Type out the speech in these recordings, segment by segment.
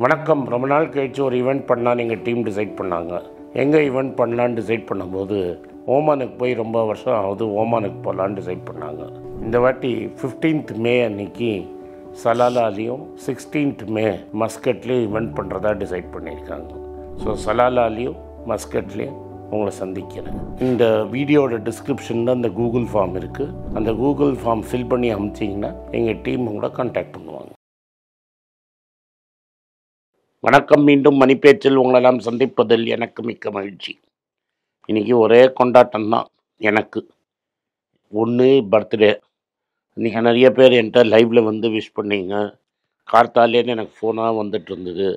வணக்கம். ரொம்ப நாள் கழிச்சு ஒரு ஈவெண்ட் பண்ணலாம் எங்கள் டீம் டிசைட் பண்ணாங்க. எங்கே ஈவெண்ட் பண்ணலான்னு டிசைட் பண்ணும்போது ஓமானுக்கு போய் ரொம்ப வருஷம் ஆகுது, ஓமானுக்கு போகலான்னு டிசைட் பண்ணாங்க. இந்த வாட்டி 15th மே அன்னைக்கு சலாலாலையும் 16th மே மஸ்கட்லேயும் ஈவெண்ட் பண்ணுறதா டிசைட் பண்ணியிருக்காங்க. ஸோ சலாலாலையும் மஸ்கட்லேயும் உங்களை சந்திக்கிறேன். இந்த வீடியோட டிஸ்கிரிப்ஷனில் அந்த கூகுள் ஃபார்ம் இருக்குது. அந்த கூகுள் ஃபார்ம் ஃபில் பண்ணி அனுப்பிச்சிங்கன்னா எங்கள் டீம் உங்களை கான்டாக்ட் பண்ணுவாங்க. வணக்கம். மீண்டும் மணிப்பேச்சில் உங்களெல்லாம் சந்திப்பதில் எனக்கு மிக்க மகிழ்ச்சி. இன்றைக்கி ஒரே கொண்டாட்டம் தான் எனக்கு. ஒன்று பர்த்டே. இன்றைக்கி நிறைய பேர் என்கிட்ட லைவில் வந்து விஷ் பண்ணிங்க. கார்த்தாலேன்னு எனக்கு ஃபோனாக வந்துட்டு இருந்தது.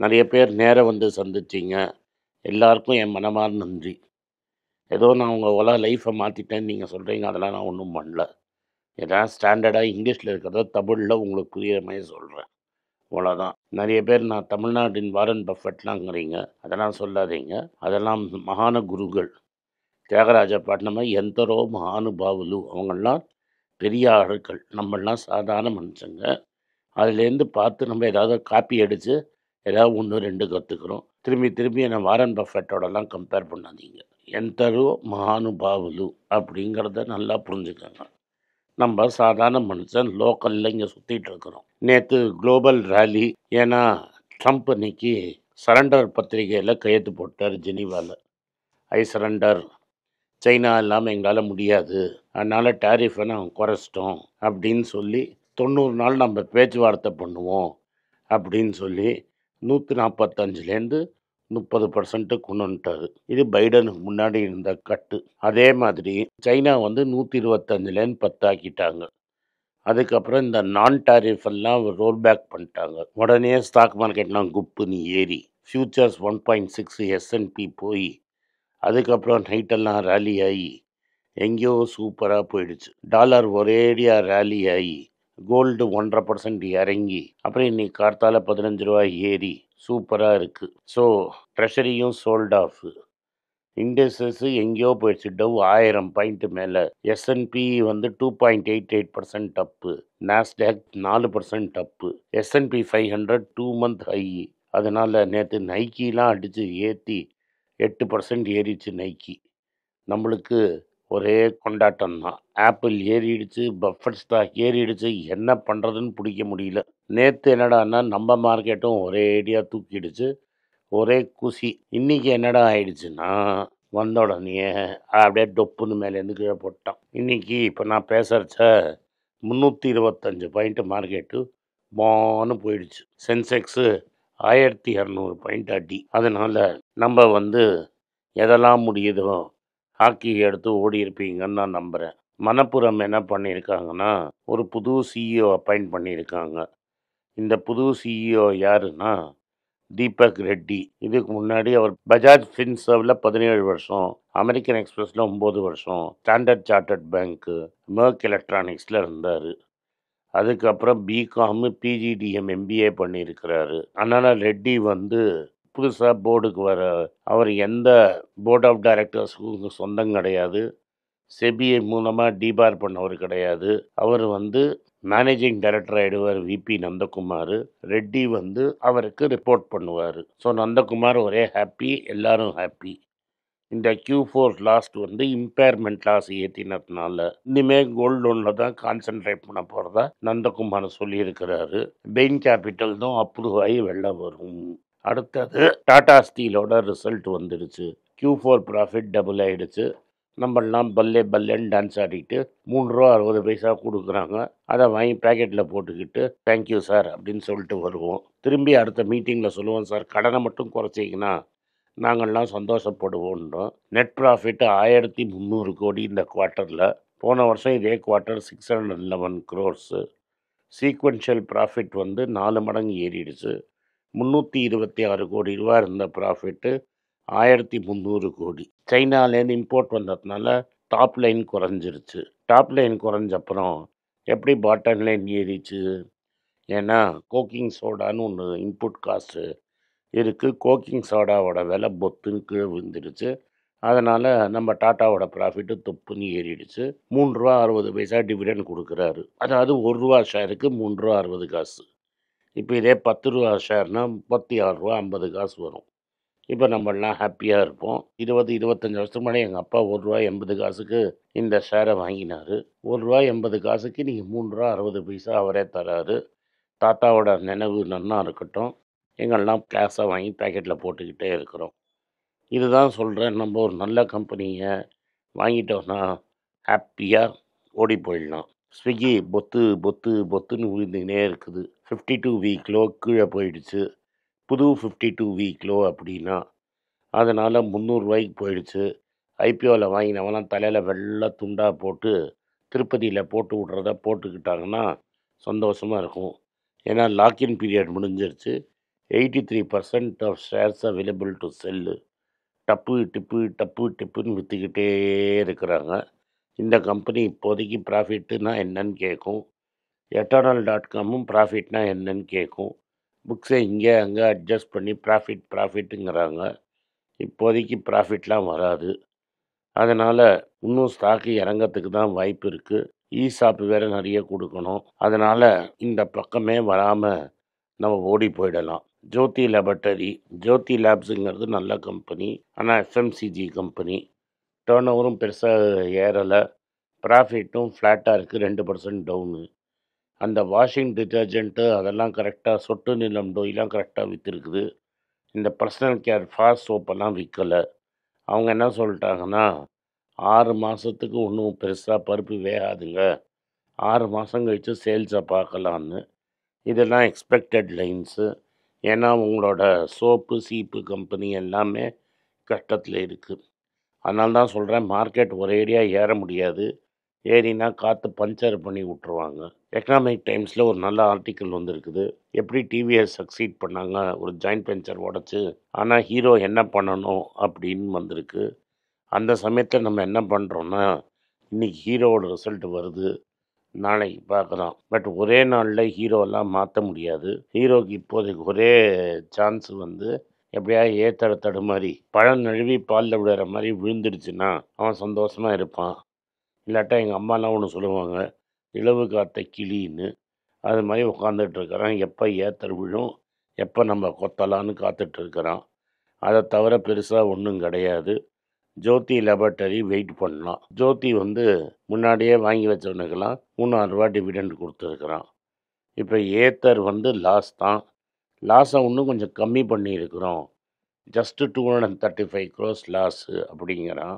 நிறைய பேர் நேராக வந்து சந்திச்சிங்க. எல்லாருக்கும் என் மனமார் நன்றி. ஏதோ நான் உங்கள் லைஃப்பை மாற்றிட்டேன்னு நீங்கள் சொல்கிறீங்க, அதெல்லாம் நான் ஒன்றும் பண்ணல. ஏதாவது ஸ்டாண்டர்டாக இங்கிலீஷில் இருக்கிறத தமிழில் உங்களுக்கு புரியுற மாதிரி சொல்கிறேன், அவ்வளோதான். நிறைய பேர் நான் தமிழ்நாட்டின் வாரன் பஃபெட்லாங்கிறீங்க, அதெல்லாம் சொல்லாதீங்க. அதெல்லாம் மகான குருகள். தியாகராஜா பாடினமா எந்தரோ மகானுபாவுலு, அவங்களாம் பெரிய ஆட்கள், நம்மளாம் சாதாரண மனுஷங்க. அதுலேருந்து பார்த்து நம்ம ஏதாவது காப்பி அடித்து ஏதாவது ஒன்று ரெண்டு கற்றுக்குறோம். திரும்பி திரும்பி என்னை வாரன் பஃபெட்டோடலாம் கம்பேர் பண்ணாதீங்க. எந்தரோ மகானுபாவுலு அப்படிங்கிறத நல்லா புரிஞ்சுக்கோங்க. நம்ம சாதாரண மனுஷன் லோக்கலில் இங்கே சுற்றிட்டு இருக்கிறோம். நேற்று குளோபல் ரேலி. ஏன்னா ட்ரம்ப் இன்னைக்கு சரண்டர் பத்திரிகையில் கையெழுத்து போட்டார் ஜெனீவாவில். ஐ சரண்டர், சைனா இல்லாமல் எங்களால் முடியாது, அதனால் டேரிஃபை நாங்கள் குறைச்சிட்டோம் அப்படின்னு சொல்லி 90 நாள் நம்ம பேச்சுவார்த்தை பண்ணுவோம் அப்படின்னு சொல்லி 145லேருந்து 30% கொண்டு வந்துட்டார். இது பைடனுக்கு முன்னாடி இருந்த கட்டு. அதே மாதிரி சைனா வந்து 125லேருந்து 10 ஆக்கிட்டாங்க. அதுக்கப்புறம் இந்த நான் டாரிஃப் எல்லாம் ரோல் பேக் பண்ணிட்டாங்க. உடனே ஸ்டாக் மார்க்கெட்லாம் குப்புன்னு ஏறி ஃபியூச்சர்ஸ் 1.6 S&P போய் அதுக்கப்புறம் நைட்டெல்லாம் ரேலி ஆகி எங்கேயோ சூப்பராக போயிடுச்சு. டாலர் ஒரேடியாக ரேலி ஆகி கோல்டு 1.5% இறங்கி அப்புறம் இன்னைக்கு கார்த்தால 15 ரூபாய் ஏறி சூப்பராக இருக்குது. ஸோ ட்ரெஷரியும் சோல்ட் ஆஃப். இண்டஸ்ட்ரீஸ் எங்கேயோ போயிடுச்சு. டவ் 1000 பாயிண்ட் மேலே, S&P வந்து 2.88% up, Nasdaq 4% up, S&P 500 2 month high. அதனால் நேற்று நைக்கிலாம் அடித்து ஏற்றி 8% ஏறிச்சு நைக்கி. நம்மளுக்கு ஒரே கொண்டாட்டம் தான். ஆப்பிள் ஏறிடுச்சு, பஃபட் ஸ்டாக் ஏறிடுச்சு. என்ன பண்ணுறதுன்னு பிடிக்க முடியல. நேற்று என்னடான்னா நம்ம மார்க்கெட்டும் ஒரேடியாக தூக்கிடுச்சு, ஒரே குசி. இன்றைக்கி என்னடா ஆயிடுச்சுன்னா வந்த உடனே அப்படியே டொப்புன்னு மேலேருந்து கீழே போட்டான். இன்றைக்கி இப்போ நான் பேசுகிறச்ச 325 பாயிண்ட் மார்க்கெட்டு பான்னு போயிடுச்சு. சென்செக்ஸு 1200 பாயிண்ட் அடி. அதனால் நம்ம வந்து எதெல்லாம் முடியுதோ ஹாக்கி எடுத்து ஓடி இருப்பீங்கன்னு நான் நம்புகிறேன். மணப்புரம் என்ன பண்ணியிருக்காங்கன்னா ஒரு புது சிஇஓ அப்பாயிண்ட் பண்ணியிருக்காங்க. இந்த புது சிஇஓ யாருன்னா தீபக் ரெட்டி. இதுக்கு முன்னாடி அவர் பஜாஜ் ஃபின்சர்வில் 17 வருஷம், அமெரிக்கன் எக்ஸ்பிரஸில் 9 வருஷம், ஸ்டாண்டர்ட் சார்ட்டர்ட் பேங்க்கு, மெர்க் எலக்ட்ரானிக்ஸில் இருந்தார். அதுக்கப்புறம் பிகாம், பிஜிடிஎம், MBA பண்ணியிருக்கிறாரு. அதனால் ரெட்டி வந்து புதுசாக போர்டுக்கு வர. அவர் எந்த போர்ட் ஆஃப் டைரக்டர்ஸுக்கும் சொந்தம் கிடையாது. செபிஐ மூலமாக டிபார் பண்ணவர் கிடையாது. அவர் வந்து மேனேஜிங் டைரக்டர் ஆகிடுவார் விபி நந்தகுமார். ரெட்டி வந்து அவருக்கு ரிப்போர்ட் பண்ணுவார். ஸோ நந்தகுமார் ஒரே ஹாப்பி, எல்லாரும் ஹாப்பி. இந்த Q4 லாஸ்ட் வந்து இம்பேர்மெண்ட் லாஸ் ஏற்றினதுனால இனிமேல் கோல்டு லோனில் தான் கான்சென்ட்ரேட் பண்ண போகிறதா நந்தகுமார் சொல்லியிருக்கிறாரு. பெயின் கேபிட்டல் தான் அப்ரூவ் ஆகி வெளில வரும். அடுத்தது டாடா ஸ்டீலோட ரிசல்ட் வந்துடுச்சு. Q4 ப்ராஃபிட் டபுள் ஆகிடுச்சு. நம்மளாம் பல்லே பல்லேன்னு டான்ஸ் ஆடிட்டு 3 ரூபா 60 கொடுக்குறாங்க. அதை வாங்கி பேக்கெட்டில் போட்டுக்கிட்டு தேங்க்யூ சார் அப்படின்னு சொல்லிட்டு வருவோம். திரும்பி அடுத்த மீட்டிங்கில் சொல்லுவோம், சார் கடனை மட்டும் குறைச்சிங்கன்னா நாங்கள்லாம் சந்தோஷப்படுவோன்றோம். நெட் ப்ராஃபிட் 1300 கோடி இந்த குவார்ட்டரில். போன வருஷம் இதே குவார்ட்டர் 611 crores. சீக்வென்ஷியல் ப்ராஃபிட் வந்து 4 மடங்கு ஏறிடுச்சு. 326 கோடி ரூபா இருந்த ப்ராஃபிட்டு 1300 கோடி. சைனாலேருந்து இம்போர்ட் வந்ததுனால டாப் லைன் குறைஞ்சிருச்சு. டாப் லைன் குறைஞ்சப்புறம் எப்படி பாட்டம் லைன் ஏறிச்சு? ஏன்னா கோக்கிங் சோடான்னு ஒன்று இன்புட் காஸ்ட்டு இருக்குது. கோக்கிங் சோடாவோட விலை பொத்துன்னு கீழே விழுந்துடுச்சு. அதனால் நம்ம டாட்டாவோட ப்ராஃபிட்டு தொப்புன்னு ஏறிடுச்சு. 3 ரூபா 60 பைசா டிவிடெண்ட் கொடுக்குறாரு. அதாவது 1 ரூபா ஷேருக்கு 3 ரூபா 60 காசு. இப்போ இதே ரூ. 10 ஷேர்னா ரூ. 36.50 வரும். இப்போ நம்மலாம் ஹாப்பியா இருப்போம். 20, 25 வருஷத்துக்கு முன்னாடி எங்க அப்பா ரூ. 1.80க்கு இந்த ஷேர வாங்கினாரு. ரூ. 1.80க்கு இன்னைக்கு ரூ. 3.60 அவரே தராரு. தாத்தாவோட நினைவு நன்னா இருக்கட்டும். எங்கள்லாம் கேஷா வாங்கி பாக்கெட்ல போட்டுக்கிட்டே இருக்கிறோம். இதுதான் சொல்றேன். நம்ம ஒரு நல்ல கம்பெனிய வாங்கிட்டோம்னா, ஹாப்பியா ஓடி போயிடலாம். ஸ்விக்கி பொத்து, பொத்து, பொத்துன்னு விழுந்துக்கினே இருக்குது. 52 வீக் லோ கீழ போயிடுச்சு. புது 52 வீக் லோ அப்படின்னா. அதனால ரூ. 300க்கு போயிடுச்சு. ஐபிஓல வாங்கினவன்லாம் தலையில வெள்ள துண்டா போட்டு, திருப்பதியில போட்டு விடுறத போட்டுக்கிட்டாங்கன்னா, சந்தோஷமா இருக்கும். ஏன்னா லாக்இன் பீரியட் முடிஞ்சிருச்சு. 83% of shares available to sell. டப்பு, டிப்பு, டப்பு, டிப்புன்னு வித்துக்கிட்டே இருக்கிறாங்க. இந்த கம்பெனி இப்போதைக்கு ப்ராஃபிட்டுன்னா என்னன்னு கேட்கும். எட்டர்னல் டாட் காமும் ப்ராஃபிட்னா என்னன்னு கேட்கும். புக்ஸை இங்கே அங்கே அட்ஜஸ்ட் பண்ணி ப்ராஃபிட்டுங்கிறாங்க. இப்போதைக்கு ப்ராஃபிட்லாம் வராது. அதனால் இன்னும் ஸ்டாக்கு இறங்கறதுக்கு தான் வாய்ப்பு இருக்குது. ஈசாப் வேறு நிறைய கொடுக்கணும். அதனால் இந்த பக்கமே வராமல் நம்ம ஓடி போயிடலாம். ஜோதி லேபரட்டரி, ஜோதி லேப்ஸுங்கிறது நல்ல கம்பெனி. ஆனால் எஃப்எம்சிஜி கம்பெனி. டேர்ன் ஓவரும் பெருசாக ஏறலை. ப்ராஃபிட்டும் ஃப்ளாட்டாக இருக்குது. 2% டவுனு. அந்த வாஷிங் டிட்டர்ஜென்ட்டு அதெல்லாம் கரெக்டாக சொட்டு நிலம் டொய்லாம் கரெக்டாக விற்றுருக்குது. இந்த பர்சனல் கேர் ஃபாஸ்ட் சோப்பெல்லாம் விற்கலை. அவங்க என்ன சொல்லிட்டாங்கன்னா, 6 மாதத்துக்கு ஒன்றும் பெருசாக பருப்பு வேகாதுங்க. 6 மாதம் கழித்து சேல்ஸை பார்க்கலான்னு. இதெல்லாம் எக்ஸ்பெக்டட் லைன்ஸு. ஏன்னா உங்களோட சோப்பு, சீப்பு கம்பெனி எல்லாமே கஷ்டத்தில் இருக்குது. அதனால தான் சொல்கிறேன், மார்க்கெட் ஒரேடியாக ஏற முடியாது. ஏறினா காற்று பஞ்சர் பண்ணி விட்ருவாங்க. எக்கனாமிக் டைம்ஸில் ஒரு நல்ல ஆர்டிக்கல் வந்திருக்குது. எப்படி டிவிஎஸ் சக்சீட் பண்ணாங்க ஒரு ஜாயிண்ட் வெஞ்சர் உடச்சி. ஆனால் ஹீரோ என்ன பண்ணணும் அப்படின்னு வந்திருக்கு. அந்த சமயத்தில் நம்ம என்ன பண்ணுறோன்னா, இன்றைக்கி ஹீரோவோட ரிசல்ட் வருது, நாளைக்கு பார்க்கலாம். பட் ஒரே நாளில் ஹீரோலாம் மாற்ற முடியாது. ஹீரோக்கு இப்போதைக்கு ஒரே சான்ஸ் வந்து எப்படியா ஏத்தட தடுமாறி பழம் நழுவி பாலில் விடுற மாதிரி விழுந்துடுச்சுன்னா அவன் சந்தோஷமாக இருப்பான். இல்லாட்டா எங்கள் அம்மாலாம் ஒன்று சொல்லுவாங்க, இலவு காத்த கிளின்னு. அது மாதிரி உட்காந்துட்டு இருக்கிறான். எப்போ ஏத்தர் விழும், எப்போ நம்ம கொத்தலான்னு காத்துட்ருக்கிறான். அதை தவிர பெருசாக ஒன்றும் கிடையாது. ஜோதி லேபரட்டரி வெயிட் பண்ணலாம். ஜோதி வந்து முன்னாடியே வாங்கி வச்சவனுக்கெல்லாம் ரூ. 3,000 டிவிடெண்ட் கொடுத்துருக்குறான். இப்போ ஏத்தர் வந்து லாஸ் தான். லாஸை இன்னும் கொஞ்சம் கம்மி பண்ணியிருக்கிறோம். ஜஸ்ட்டு 235 crores லாஸு அப்படிங்கிறான்.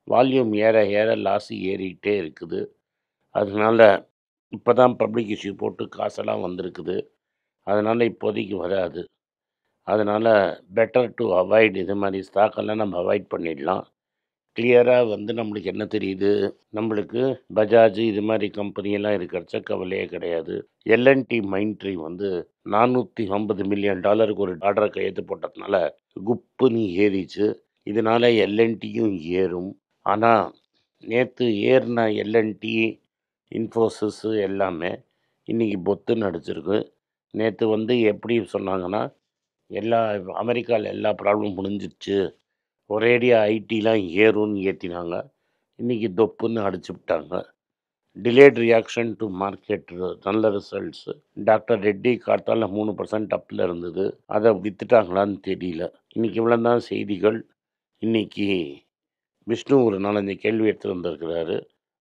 வால்யூம் ஏற ஏற லாஸு ஏறிக்கிட்டே இருக்குது. அதனால இப்போ தான் பப்ளிக் இஷ்யூ போட்டு காசெல்லாம் வந்திருக்குது. அதனால் இப்போதைக்கு வராது. அதனால் பெட்டர் டு அவாய்ட் இது மாதிரி ஸ்டாக்கெல்லாம் நம்ம அவாய்ட் பண்ணிடலாம். கிளியராக வந்து நம்மளுக்கு என்ன தெரியுது, நம்மளுக்கு பஜாஜ் இது மாதிரி கம்பெனியெல்லாம் இருக்கிறச்ச கவலையே கிடையாது. எல்என்டி மைண்ட்ரி வந்து $450 மில்லியன் ஒரு ஆர்டரை கையெழுத்து போட்டதுனால குப்புன்னு ஏறிச்சு. இதனால் எல்என்டியும் ஏறும். ஆனால் நேற்று ஏறின எல்என்டி, இன்ஃபோசிஸ் எல்லாமே இன்றைக்கி பொத்துன்னு அடிச்சிருக்கு. நேற்று வந்து எப்படி சொன்னாங்கன்னா, அமெரிக்காவில் எல்லா ப்ராப்ளமும் முடிஞ்சிடுச்சு, ஒரேடியாக ஐடிலாம் ஏறும்னு ஏற்றினாங்க. இன்றைக்கி தொப்புன்னு அடிச்சு விட்டாங்க. டிலேட் ரியாக்ஷன் டு மார்க்கெட் நல்ல ரிசல்ட்ஸு. டாக்டர் ரெட்டி காத்தால 3% அப்பில் இருந்தது. அதை விற்றுட்டாங்களான்னு தெரியல. இன்றைக்கி இவ்வளோ தான் செய்திகள். இன்றைக்கி விஷ்ணு ஒரு 4-5 கேள்வி எடுத்து வந்திருக்கிறாரு.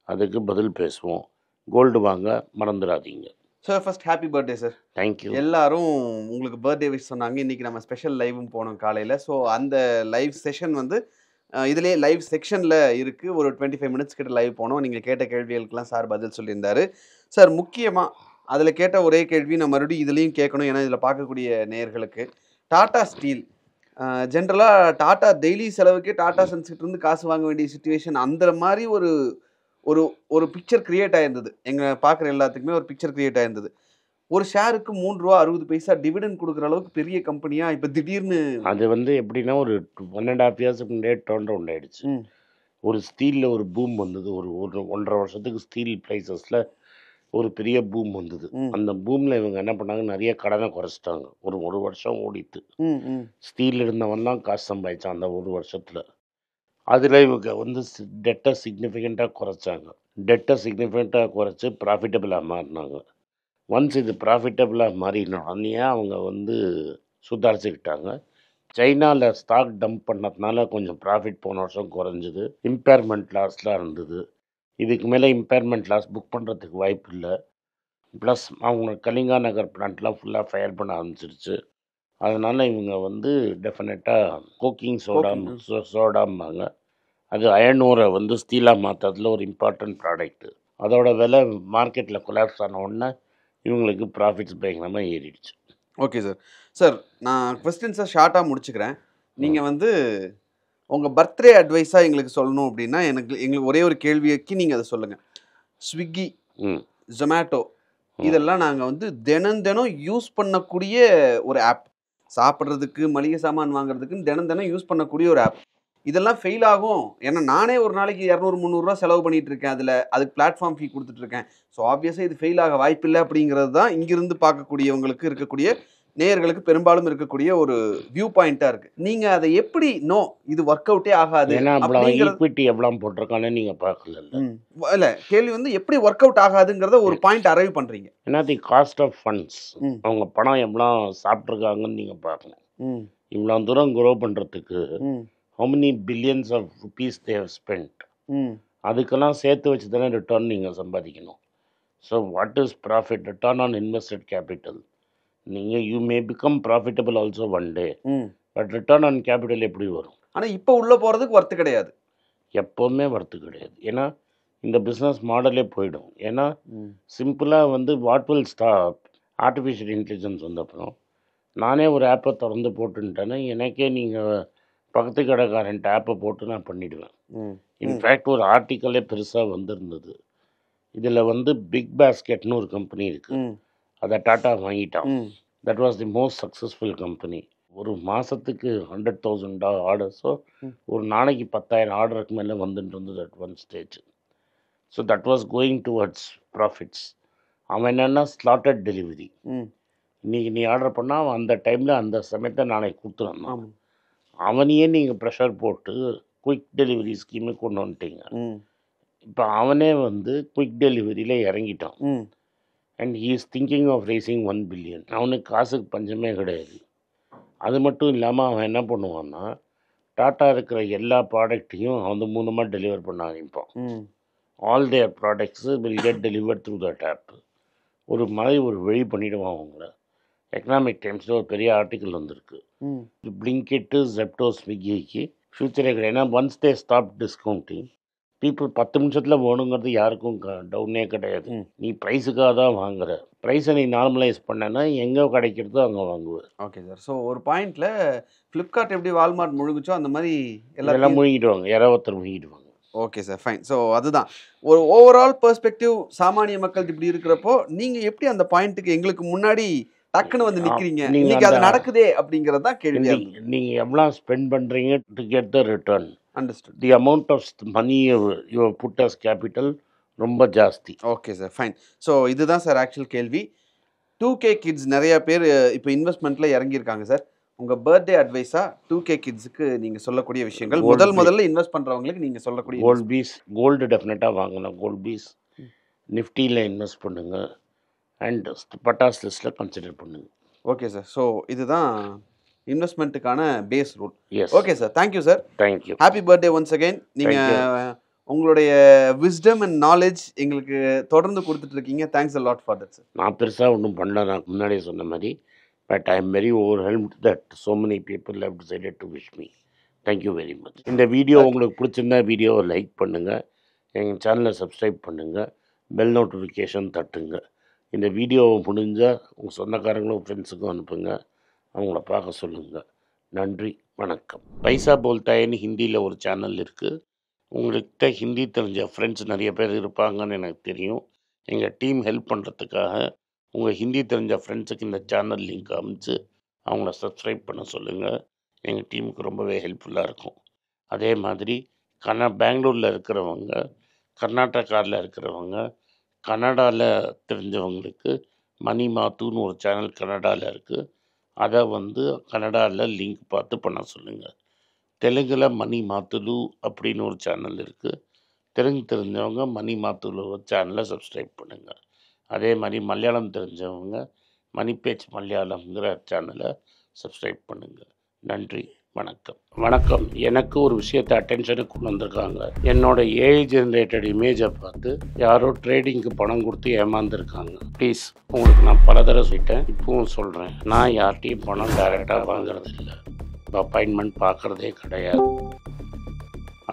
அதுக்கு பதில் பேசுவோம். கோல்டு வாங்க மறந்துடாதீங்க. Sir first happy birthday sir. Thank you. எல்லாரும் உங்களுக்கு பர்த்டே விஷ் சொன்னாங்க. இன்றைக்கி நம்ம ஸ்பெஷல் லைவும் போனோம் காலையில். ஸோ அந்த லைவ் செஷன் வந்து இதிலே லைவ் செக்ஷனில் இருக்குது. ஒரு 25 மினிட்ஸ் கிட்ட லைவ் போனோம். நீங்கள் கேட்ட கேள்விகளுக்கெல்லாம் சார் பதில் சொல்லியிருந்தார். சார் முக்கியமாக அதில் கேட்ட ஒரே கேள்வி நான் மறுபடியும் இதுலேயும் கேட்கணும். ஏன்னா இதில் பார்க்கக்கூடிய நேயர்களுக்கு டாடா ஸ்டீல் ஜென்ரலாக டாடா டெய்லி செலவுக்கே டாடா சன்ஸ்கிட்டேருந்து காசு வாங்க வேண்டிய சுச்சுவேஷன், அந்த மாதிரி ஒரு ஒரு ஒரு பிக்சர் கிரியேட் ஆயிருந்தது. எங்கள் பார்க்குற எல்லாத்துக்குமே ஒரு பிக்சர் கிரியேட் ஆயிருந்தது. ஒரு ஷேருக்கு ரூ. 3.60 டிவிடெண்ட் கொடுக்குற அளவுக்கு பெரிய கம்பெனியாக இப்போ திடீர்னு அது வந்து எப்படின்னா ஒரு 1.5 இயர்ஸுக்கு முன்னாடியே டர்ன் ரவுண்ட் ஆகிடுச்சு. ஒரு ஸ்டீலில் ஒரு பூம் வந்தது. ஒரு 1.5 வருஷத்துக்கு ஸ்டீல் ப்ரைஸஸில் ஒரு பெரிய பூம் வந்தது. அந்த பூமில் இவங்க என்ன பண்ணாங்க, நிறைய கடனை குறைச்சிட்டாங்க. ஒரு வருஷம் ஓடிட்டு ஸ்டீல் இருந்தவன்லாம் காசு சம்பாதிச்சான் அந்த ஒரு வருஷத்தில். அதில் இவங்க வந்து டெட்டை சிக்னிஃபிகண்ட்டாக குறைச்சாங்க. டெட்டை சிக்னிஃபிகண்ட்டாக குறைச்சி ப்ராஃபிட்டபிளாக மாறினாங்க. ஒன்ஸ் இது ப்ராஃபிட்டபுளாக மாறினோடனே அவங்க வந்து சுதாரிச்சுக்கிட்டாங்க. சைனாவில் ஸ்டாக் டம்ப் பண்ணதுனால கொஞ்சம் ப்ராஃபிட் போன வருஷம் குறைஞ்சிது. இம்பேர்மெண்ட் லாஸ்லாம் இருந்தது. இதுக்கு மேலே இம்பேர்மெண்ட் லாஸ் புக் பண்ணுறதுக்கு வாய்ப்பு இல்லை. ப்ளஸ் அவங்க கலிங்கா நகர் பிளான்ட்லாம் ஃபுல்லாக ஃபயர் பண்ண ஆரம்பிச்சிருச்சு. அதனால் இவங்க வந்து டெஃபினட்டாக கோக்கிங் சோடாம்பாங்க. அது அயர்ன் ஓரை வந்து ஸ்டீலாக மாற்றுறதுல ஒரு இம்பார்ட்டன்ட் ப்ராடக்ட்டு. அதோட விலை மார்க்கெட்டில் கொலாப்ஸ் ஆன உடனே இவங்களுக்கு ப்ராஃபிட்ஸ் பயங்கரமாக ஏறிடுச்சு. Okay sir. சார் நான் கொஸ்டின்ஸை ஷார்ட்டாக முடிச்சுக்கிறேன். நீங்கள் வந்து உங்கள் பர்த்டே அட்வைஸாக எங்களுக்கு சொல்லணும் அப்படின்னா எங்களுக்கு ஒரே ஒரு கேள்விக்கு நீங்கள் அதை சொல்லுங்கள். ஸ்விக்கி, ஜொமேட்டோ இதெல்லாம் நாங்கள் வந்து தினம் யூஸ் பண்ணக்கூடிய ஒரு ஆப். சாப்பிட்றதுக்கு, மளிகை சாமான் வாங்குறதுக்குன்னு தினம் யூஸ் பண்ணக்கூடிய ஒரு ஆப். இதெல்லாம் ஃபெயில் ஆகும். ஏன்னா நானே ஒரு நாளைக்கு 200-300 செலவு பண்ணிட்டு இருக்கேன். அதுக்கு பிளாட்ஃபார்ம் ஃபீ கொடுத்துட்ருக்கேன். ஸோ ஆப்வியஸாக இது ஃபெயில் ஆக வாய்ப்பில்லை அப்படிங்கிறது தான் இங்கிருந்து பார்க்கக்கூடியவங்களுக்கு இருக்கக்கூடிய நேயர்களுக்கு பெரும்பாலும் இருக்கக்கூடிய ஒரு வியூ பாயிண்ட்டாக இருக்குது. நீங்கள் அதை எப்படி இது ஒர்க் அவுட்டே ஆகாது ஏன்னா அப்படிங்கிறது ஈக்விட்டி எவ்வளோ போட்டிருக்கானே நீங்கள் பார்க்கல. இல்லை, கேள்வி வந்து எப்படி ஒர்க் அவுட் ஆகாதுங்கிறத ஒரு பாயிண்ட் அரைவ் பண்ணுறீங்க. ஏன்னா தி காஸ்ட் ஆஃப் ஃபண்ட்ஸ், அவங்க பணம் எவ்வளோ சாப்பிட்ருக்காங்கன்னு நீங்கள் பார்க்கணும். இவ்வளோ தூரம் க்ரோ பண்ணுறதுக்கு how many billions of rupees they have spent. அதுக்கெல்லாம் சேர்த்து வச்சு தானே ரிட்டர்ன் நீங்கள் சம்பாதிக்கணும். So what is profit? Return on invested capital. நீங்கள் you may become profitable also one day, but return on capital எப்படி வரும்? ஆனால் இப்போ உள்ளே போகிறதுக்கு வர்த்து கிடையாது. எப்போவுமே வர்த்து கிடையாது. ஏன்னா இந்த பிஸ்னஸ் மாடலே போயிடும். ஏன்னா சிம்பிளாக வந்து what will stop artificial intelligence வந்தப்பறம் நானே ஒரு ஆப்பை திறந்து போட்டுன்ட்டேன்னா எனக்கே நீங்கள் பக்கத்து கடைக்காரன் ஆப்பை போட்டு நான் பண்ணிவிடுவேன். இன்ஃபேக்ட் ஒரு ஆர்டிக்கலே பெருசாக வந்திருந்தது. இதில் வந்து பிக் பாஸ்கெட்னு ஒரு கம்பெனி இருக்குது. அதை டாட்டா வாங்கிட்டான். That was the most successful company. ஒரு மாதத்துக்கு 100,000 ஆர்டர்ஸோ ஒரு நாளைக்கு 10,000 ஆர்டருக்கு மேலே வந்துட்டு இருந்தது at one stage. So that was going towards profits. அவன் என்னென்னா ஸ்லாட்டட் டெலிவரி. இன்றைக்கி நீ ஆர்டர் பண்ணால் அவன் அந்த டைமில் அந்த சமயத்தை நாளைக்கு கொடுத்துருந்தான். அவனையே நீங்கள் ப்ரெஷர் போட்டு குயிக் டெலிவரி ஸ்கீமு கொண்டு வந்துட்டீங்க. இப்போ அவனே வந்து குயிக் டெலிவரியில் இறங்கிட்டான். And he is thinking of raising 1 billion. அவனுக்கு காசுக்கு பஞ்சமே கிடையாது. அது மட்டும் இல்லாமல் அவன் என்ன பண்ணுவான்னா டாட்டா இருக்கிற எல்லா ப்ராடக்ட்டையும் அவன் மூலமாக டெலிவர் பண்ண ஆரம்பிப்பான். All their products will get delivered through that app. ஒரு வழி பண்ணிவிடுவான் அவங்கள. எக்கனாமிக் டைம்ஸில் ஒரு பெரிய ஆர்டிக்கல் வந்திருக்கு. பிளிங்கிட்டு, ஜெப்டோ, ஸ்விக்கிக்கு ஃப்யூச்சரே கிடையாது. ஏன்னா once they stop discounting, people 10 நிமிஷத்தில் வேணுங்கிறது யாருக்கும் டவுனே கிடையாது. நீ ப்ரைஸுக்காக தான் வாங்குற. ப்ரைஸை நீ நார்மலைஸ் பண்ணனா எங்கே கிடைக்கிறதோ அங்கே வாங்குவேன். Okay sir. ஸோ ஒரு பாயிண்டில் ஃப்ளிப்கார்ட் எப்படி வால்மார்ட் முழுகுச்சோ அந்த மாதிரி எல்லாம் முழுகிடுவாங்க, யாராவது முழுகிடுவாங்க. Okay sir, fine. ஸோ அதுதான் ஒரு ஓவரால் பெர்ஸ்பெக்டிவ். சாமானிய மக்கள் இப்படி இருக்கிறப்போ நீங்கள் எப்படி அந்த பாயிண்ட்டுக்கு எங்களுக்கு முன்னாடி டக்குன்னு வந்து நிற்கிறீங்க? இன்னைக்கு அது நடக்குதே அப்படிங்கிறது தான் கேள்வி. நீங்கள் எவ்வளோ ஸ்பெண்ட் பண்ணுறீங்க to get the return. Understood. The amount of money you put as capital ரொம்ப ஜாஸ்தி. Okay sir, fine. ஸோ இதுதான் சார் ஆக்சுவல் கேள்வி. 2K கிட்ஸ் நிறைய பேர் இப்போ இன்வெஸ்ட்மெண்ட்டில் இறங்கியிருக்காங்க சார். உங்கள் பர்த்டே அட்வைஸாக 2K கிட்ஸுக்கு நீங்கள் சொல்லக்கூடிய விஷயங்கள், முதல்ல இன்வெஸ்ட் பண்ணுறவங்களுக்கு நீங்கள் சொல்லக்கூடிய. கோல்டு டெஃபினட்டாக வாங்கணும். கோல்ட் பீஸ், நிஃப்டியில் இன்வெஸ்ட் பண்ணுங்கள், அண்ட் பட்டாஸ் லிஸ்ட்டில் கன்சிடர் பண்ணுங்கள். Okay sir. ஸோ இதுதான் இன்வெஸ்ட்மெண்ட்டுக்கான base rule. Yes. Okay sir, thank you sir. Thank you. Happy birthday once again. நீங்கள் உங்களுடைய விஸ்டம் அண்ட் நாலேஜ் எங்களுக்கு தொடர்ந்து கொடுத்துட்ருக்கீங்க. Thanks a lot for that sir. நான் பெருசாக ஒன்றும் பண்ணல, நான் முன்னாடியே சொன்ன மாதிரி. But I am very overwhelmed that so many people have decided to wish me. Thank you very much. இந்த வீடியோ உங்களுக்கு பிடிச்சிருந்தா வீடியோவை லைக் பண்ணுங்கள், எங்கள் சேனலை சப்ஸ்கிரைப் பண்ணுங்கள், பெல் நோட்டிஃபிகேஷன் தட்டுங்க. இந்த வீடியோவை முடிஞ்சால் உங்கள் சொந்தக்காரங்களும் ஃப்ரெண்ட்ஸுக்கும் அனுப்புங்க, அவங்கள பார்க்க சொல்லுங்கள். நன்றி, வணக்கம். பைசா போல்தாயின்னு ஹிந்தியில் ஒரு சேனல் இருக்குது. உங்கள்கிட்ட ஹிந்தி தெரிஞ்ச ஃப்ரெண்ட்ஸ் நிறைய பேர் இருப்பாங்கன்னு எனக்கு தெரியும். எங்கள் டீம் ஹெல்ப் பண்ணுறதுக்காக உங்கள் ஹிந்தி தெரிஞ்ச ஃப்ரெண்ட்ஸுக்கு இந்த சேனல் லிங்க் அனுப்பிச்சு அவங்கள சப்ஸ்கிரைப் பண்ண சொல்லுங்கள். எங்கள் டீமுக்கு ரொம்பவே ஹெல்ப்ஃபுல்லாக இருக்கும். அதே மாதிரி பெங்களூரில் இருக்கிறவங்க, கர்நாடகாவில் இருக்கிறவங்க, கன்னடாவில் தெரிஞ்சவங்களுக்கு மணி மாத்துன்னு ஒரு சேனல் கன்னடாவில் இருக்குது. அதை வந்து கன்னடாவில் லிங்க் பார்த்து பண்ண சொல்லுங்கள். தெலுங்கில் மணி மாத்துலு அப்படின்னு ஒரு சேனல் இருக்குது. தெலுங்கு தெரிஞ்சவங்க மணி மாத்துலு சேனலை சப்ஸ்கிரைப் பண்ணுங்கள். அதே மாதிரி மலையாளம் தெரிஞ்சவங்க மணிப்பேச்சு மலையாளம்ங்கிற சேனலை சப்ஸ்கிரைப் பண்ணுங்கள். நன்றி, வணக்கம். எனக்கு ஒரு விஷயத்தை அட்டென்ஷனுக்கு கொண்டு வந்திருக்காங்க. என்னோட ஏஐ ஜென்ரேட்டட் இமேஜை பார்த்து யாரோ ட்ரேடிங்க்கு பணம் கொடுத்து ஏமாந்துருக்காங்க. ப்ளீஸ், உங்களுக்கு நான் பல தடவை சொல்லிட்டேன், இப்பவும் சொல்கிறேன், நான் யார்கிட்டையும் பணம் டைரெக்டாக வாங்குறது இல்லை, அப்பாயின்மெண்ட் பார்க்குறதே கிடையாது.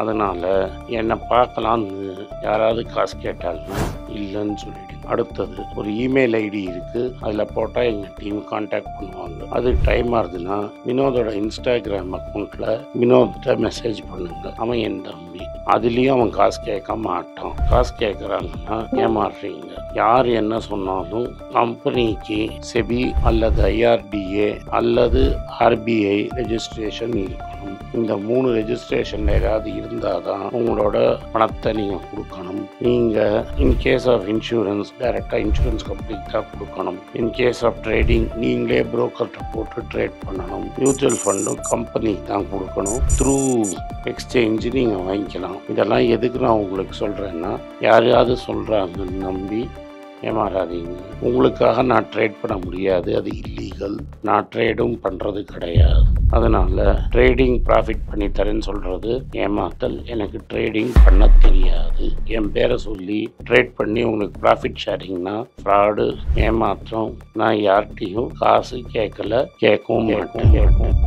அதனால் என்னை பார்க்கலான்னு யாராவது காசு கேட்டாலும் இல்லைன்னு சொல்லிவிடுங்க. அடுத்தது ஒரு இமெயில் ஐடி இருக்குது, அதில் போட்டால் எங்கள் டீம் கான்டாக்ட் பண்ணுவாங்க. அது டைம் ஆகுதுன்னா வினோதோட இன்ஸ்டாகிராம் அக்கௌண்ட்டில் வினோத்திட்ட மெசேஜ் பண்ணுங்க. அவன் என் தம்பி, அதுலேயும் அவன் காசு கேட்க மாட்டான். காசு கேட்குறாங்கன்னா ஏமாறுறீங்க. யார் என்ன சொன்னாலும் கம்பெனிக்கு செபி அல்லது ஐஆர்டிஏ அல்லது ஆர்பிஐ ரெஜிஸ்ட்ரேஷன் இருக்கணும். இந்த 3 ரெஜிஸ்ட்ரேஷன் ஏதாவது இருந்தால் தான் உங்களோட பணத்தை நீங்கள் கொடுக்கணும். நீங்கள் இன்கேஸ் ஆஃப் இன்சூரன்ஸ் டைரெக்டாக இன்சூரன்ஸ் கம்பெனிக்கு தான் கொடுக்கணும். இன்கேஸ் ஆஃப் ட்ரேடிங் நீங்களே புரோக்கர்கிட்ட போட்டு ட்ரேட் பண்ணணும். மியூச்சுவல் ஃபண்டும் கம்பெனிக்கு தான் கொடுக்கணும். த்ரூ எக்ஸ்சேஞ்சு நீங்கள் வாங்கிக்கலாம். இதெல்லாம் எதுக்கு நான் உங்களுக்கு சொல்கிறேன்னா, யாரையாவது சொல்கிறாங்கன்னு நம்பி ஏமாறாதீங்க. உங்களுக்காக நான் ட்ரேட் பண்ண முடியாது, அது இல்லீகல். நான் ட்ரேடும் பண்ணுறது கிடையாது. அதனால் ட்ரேடிங் ப்ராஃபிட் பண்ணி தரேன்னு சொல்கிறது ஏமாத்தல். எனக்கு ட்ரேடிங் பண்ண தெரியாது. என் பேரை சொல்லி ட்ரேட் பண்ணி உங்களுக்கு ப்ராஃபிட் ஷேரிங்னா ஃப்ராடு, ஏமாற்றம். நான் யார்கிட்டையும் காசு கேட்கல, கேட்கவும் மாட்டேன்.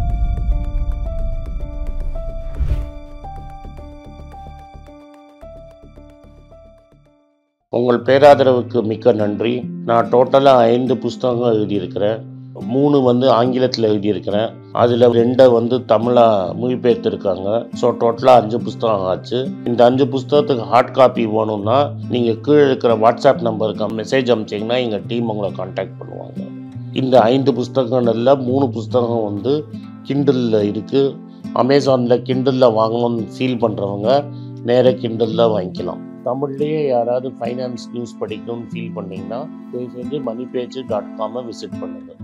உங்கள் பேராதரவுக்கு மிக்க நன்றி. நான் டோட்டலாக 5 புஸ்தகங்கள் எழுதியிருக்கிறேன். 3 ஆங்கிலத்தில் எழுதியிருக்கிறேன். அதில் 2 தமிழாக மொழிபெயர்த்துருக்காங்க. ஸோ டோட்டலாக 5 புஸ்தகம் ஆச்சு. இந்த 5 புஸ்தகத்துக்கு ஹார்ட் காப்பி வேணும்னா நீங்கள் கீழே இருக்கிற வாட்ஸ்அப் நம்பருக்கு மெசேஜ் அனுப்பிச்சிங்கன்னா எங்கள் டீம் உங்களை கான்டாக்ட் பண்ணுவாங்க. இந்த 5 புஸ்தகங்களில் 3 புஸ்தகம் கிண்டலில் இருக்குது. அமேசானில் கிண்டலில் வாங்கணும்னு ஃபீல் பண்ணுறவங்க நேராக கிண்டலில் வாங்கிக்கலாம். தமிழ்லேயே யாராவது ஃபைனான்ஸ் நியூஸ் படிக்கணும்னு ஃபீல் பண்ணிங்கன்னா தயவுசெஞ்சு மணிப்பேச்சு.com விசிட் பண்ணுங்கள்.